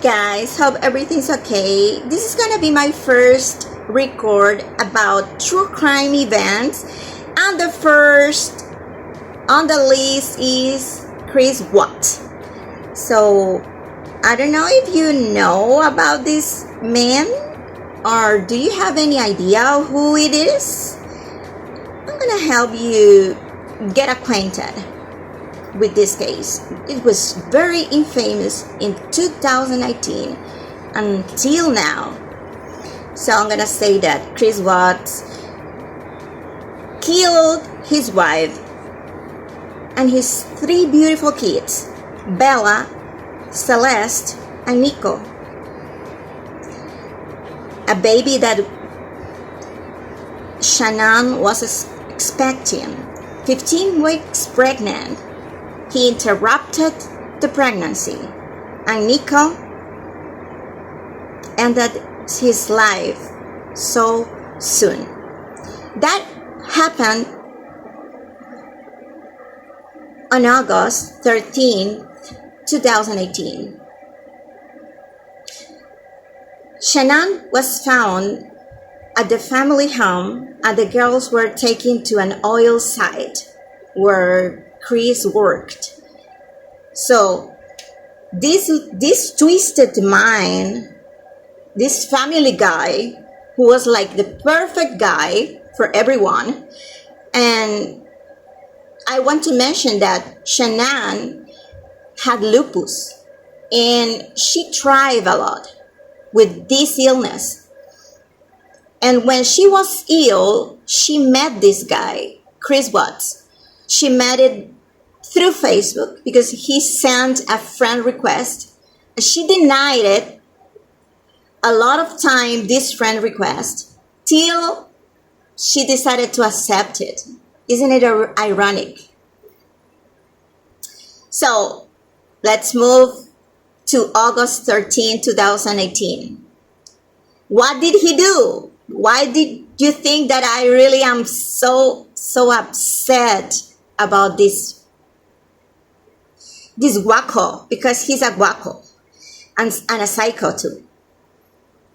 guys, hope everything's okay. This is gonna be my first record about true crime events, and the first on the list is Criss what? So I don't know if you know about this man, or do you have any idea who it is? I'm gonna help you get acquainted with this case. It was very infamous in 2019 until now. So I'm gonna say that Criss Watts killed his wife and his three beautiful kids, Bella, Celeste, and Nico. A baby that Shannon was expecting, 15 weeks pregnant. He interrupted the pregnancy, and Nico ended his life so soon. That happened on August 13, 2018. Shannon was found at the family home, and the girls were taken to an oil site where Criss worked. So this twisted mind, this family guy who was like the perfect guy for everyone, and I want to mention that Shannon had lupus and she thrived a lot with this illness. And when she was ill, she met this guy, Criss Watts. She met it through Facebook because he sent a friend request. She denied it a lot of time, this friend request, till she decided to accept it. Isn't it ironic? So let's move to August 13, 2018. What did he do? Why did you think that I really am so upset about this guaco? Because he's a guaco and a psycho too.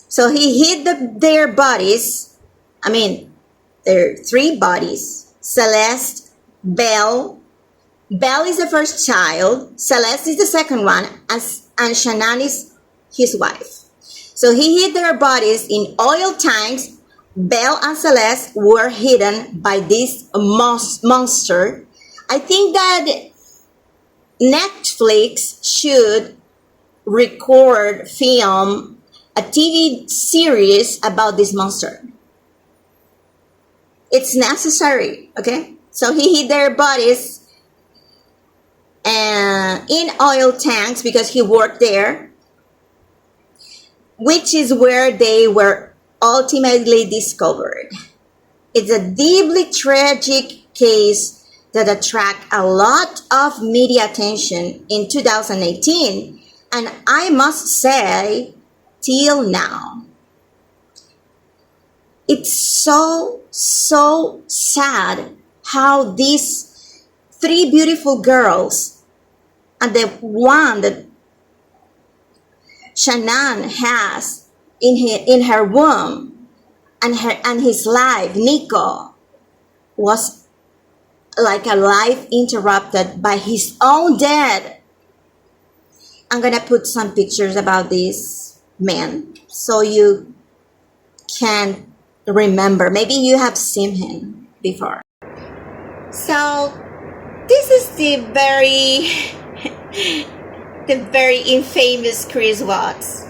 So he hid their bodies. Their three bodies: Celeste, Belle is the first child, Celeste is the second one, and Shannon is his wife. So he hid their bodies in oil tanks. Belle and Celeste were hidden by this monster. I think that Netflix should film a TV series about this monster. It's necessary, okay? So he hid their bodies in oil tanks because he worked there, which is where they were ultimately discovered. It's a deeply tragic case that attracted a lot of media attention in 2018, and I must say, till now. It's so sad how these three beautiful girls, and the one that Shannon has in her womb, and his life, Nico, was like a life interrupted by his own death. I'm gonna put some pictures about this man so you can remember. Maybe you have seen him before. So this is the very infamous Criss Watts.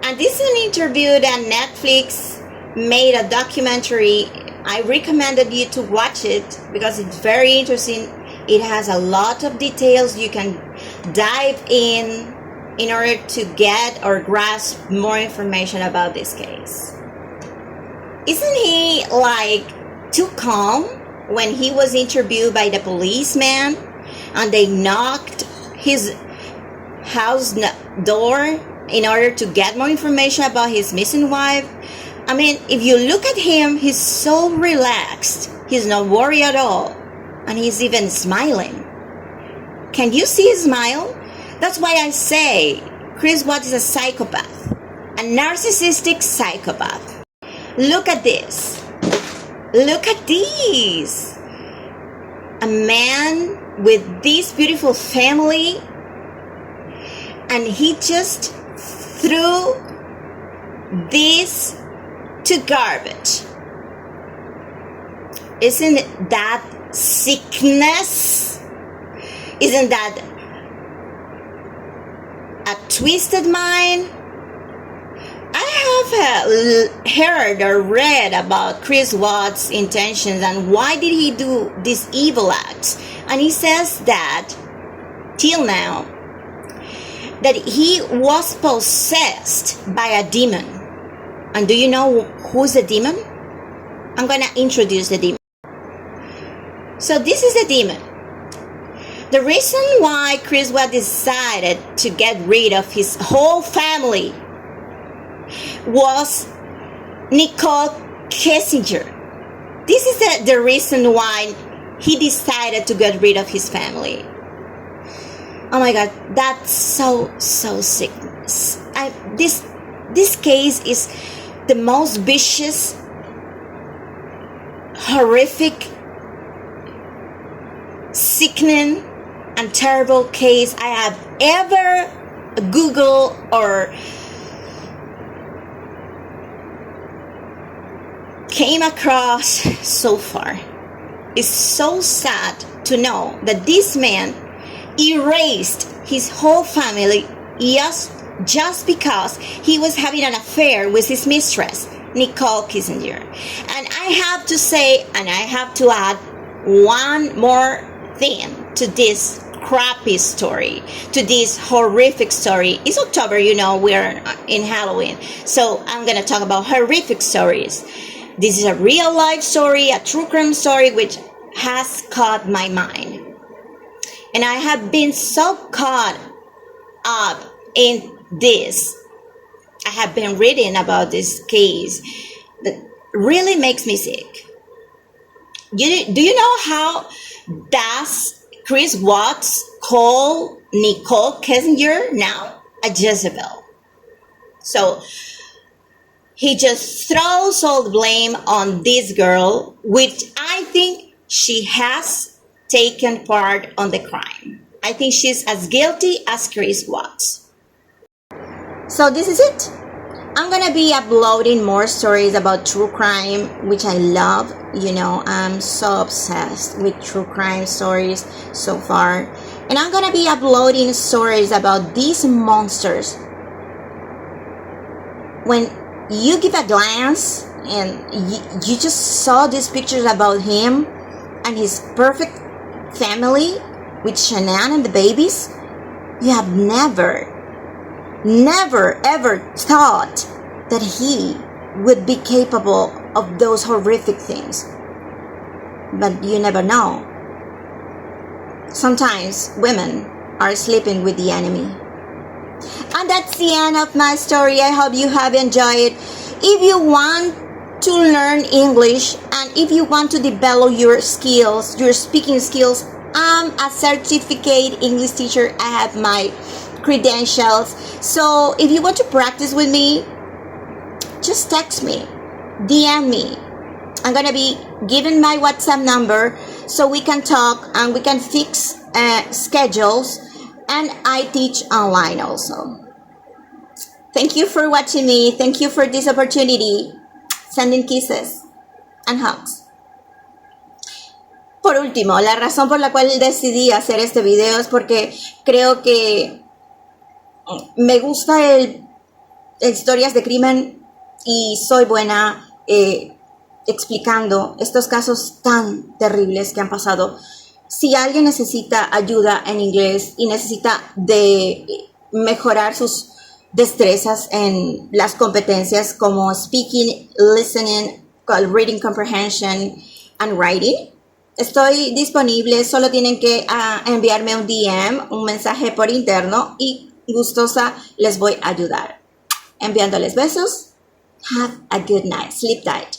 And this is an interview that Netflix made a documentary. I recommended you to watch it because it's very interesting. It has a lot of details you can dive in order to get or grasp more information about this case. Isn't he like too calm when he was interviewed by the policeman and they knocked his house door in order to get more information about his missing wife? If you look at him, he's so relaxed. He's not worried at all. And he's even smiling. Can you see his smile? That's why I say Criss Watts is a psychopath, a narcissistic psychopath. Look at this. Look at this. A man with this beautiful family, and he just threw this to garbage. Isn't that sickness? Isn't that a twisted mind? I have heard or read about Criss Watts' intentions and why did he do these evil acts. And he says that, till now, that he was possessed by a demon. And do you know who's the demon? I'm going to introduce the demon. So this is the demon. The reason why Criss Watts decided to get rid of his whole family was Nicole Kessinger. This is the reason why he decided to get rid of his family. Oh my God, that's so sick. This case is the most vicious, horrific, sickening, and terrible case I have ever Googled or came across so far. It's so sad to know that this man erased his whole family just because he was having an affair with his mistress, Nicole Kessinger. And I have to say, and I have to add one more thing to this crappy story, to this horrific story. It's October, we're in Halloween. So I'm going to talk about horrific stories. This is a real life story, a true crime story, which has caught my mind. And I have been so caught up in this. I have been reading about this case that really makes me sick. Do you know how does Criss Watts call Nicole Kessinger now? A Jezebel. So he just throws all the blame on this girl, which I think she has taken part on the crime. I think she's as guilty as Criss Watts. So this is it. I'm gonna be uploading more stories about true crime, which I love. I'm so obsessed with true crime stories so far. And I'm gonna be uploading stories about these monsters. When you give a glance and you just saw these pictures about him and his perfect family with Shannon and the babies, you have never ever thought that he would be capable of those horrific things. But you never know. Sometimes women are sleeping with the enemy. And that's the end of my story. I hope you have enjoyed. If you want to learn English and if you want to develop your skills, your speaking skills, I'm a certificate English teacher. I have my credentials. So if you want to practice with me, just text me, DM me. I'm gonna be giving my WhatsApp number so we can talk and we can fix schedules. And I teach online also. Thank you for watching me. Thank you for this opportunity. Sending kisses and hugs. Por último, la razón por la cual decidí hacer este video es porque creo que me gusta historias de crimen y soy buena explicando estos casos tan terribles que han pasado. Si alguien necesita ayuda en inglés y necesita de mejorar sus destrezas en las competencias como speaking, listening, reading comprehension and writing, estoy disponible. Solo tienen que enviarme un DM, un mensaje por interno y gustosa les voy a ayudar. Enviándoles besos. Have a good night. Sleep tight.